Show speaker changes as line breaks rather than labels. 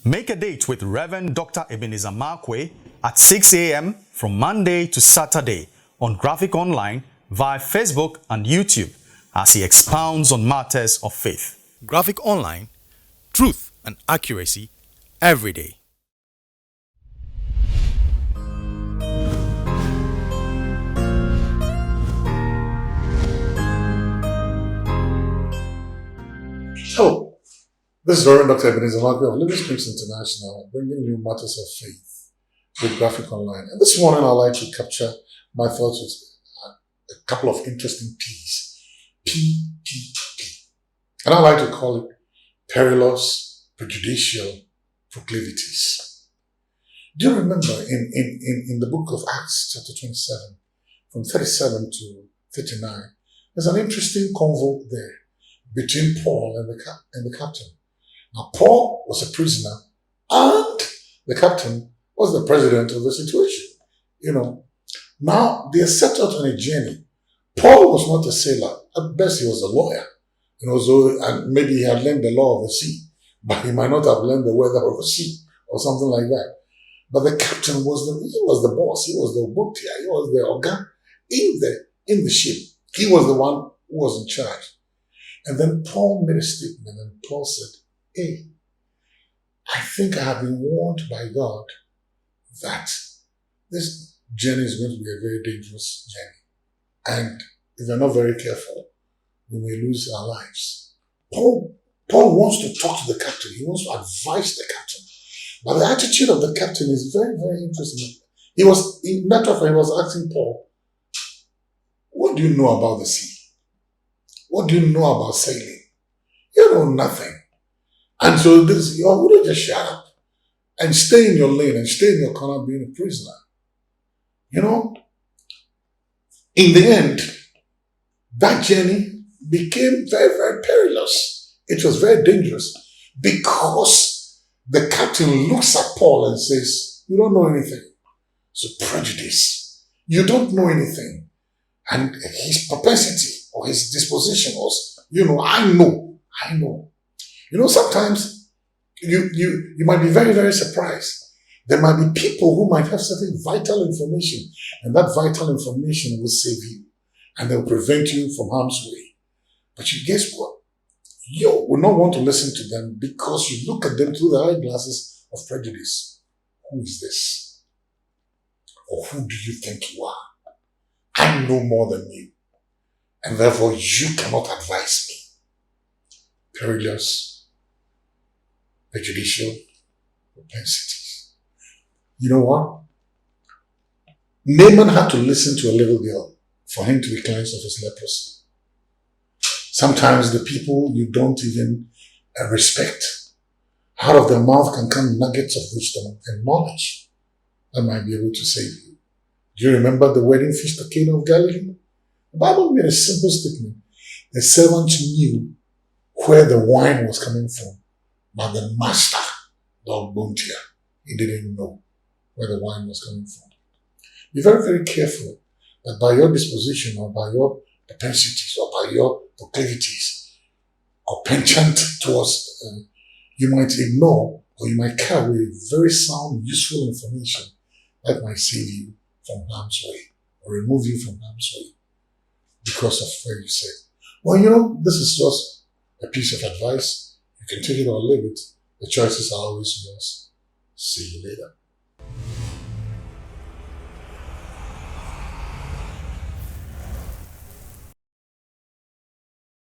Make a date with Reverend Dr. Ebenezer Markwei at 6 a.m. from Monday to Saturday on Graphic Online via Facebook and YouTube as he expounds on matters of faith. Graphic Online, truth and accuracy every day.
Hello, this is Reverend Dr. Ebenezer Markwei of Living Scripts International, bringing you matters of faith with Graphic Online. And this morning I'd like to capture my thoughts with a couple of interesting P's. P. And I like to call it PERILOUS, PREJUDICIal, PROCLIVITIES. Do you remember in the book of Acts, chapter 27, from 37 to 39, there's an interesting convo there between Paul and the captain. Now, Paul was a prisoner and the captain was the president of the situation. Now they set out on a journey. Paul was not a sailor. At best, he was a lawyer. And maybe he had learned the law of the sea, but he might not have learned the weather of the sea or something like that. But the captain was the boss. He was the boatia. He was the organ in the ship. He was the one who was in charge. And then Paul made a statement, and Paul said, "Hey, I think I have been warned by God that this journey is going to be a very dangerous journey. And if we're not very careful, we may lose our lives." Paul wants to talk to the captain. He wants to advise the captain. But the attitude of the captain is very, very interesting. He was asking Paul, "What do you know about the sea? What do you know about sailing? You know nothing. And so would you just shut up and stay in your lane and stay in your corner being a prisoner?" In the end, that journey became very, very perilous. It was very dangerous because the captain looks at Paul and says, "You don't know anything." So prejudice. You don't know anything. And his propensity or his disposition was, I know. Sometimes you might be very, very surprised. There might be people who might have certain vital information, and that vital information will save you, and they'll prevent you from harm's way. But you guess what? You will not want to listen to them because you look at them through the eyeglasses of prejudice. Who is this? Or who do you think you are? I know more than you, and therefore you cannot advise me. Perilous, prejudicial propensities. You know what? Naaman had to listen to a little girl for him to be cleansed of his leprosy. Sometimes the people you don't even respect, out of their mouth can come nuggets of wisdom and knowledge that might be able to save you. Do you remember the wedding feast at Cana of Galilee? The Bible made a simple statement. The servant knew where the wine was coming from, but the master, the Ogbontia, he didn't know where the wine was coming from. Be very, very careful that by your disposition or by your propensities or by your proclivities or penchant towards, you might ignore or you might carry away very sound, useful information that might save you from harm's way or remove you from harm's way because of where you said, "Well, this is just a piece of advice. You can take it or leave it. The choices are always yours. See you later."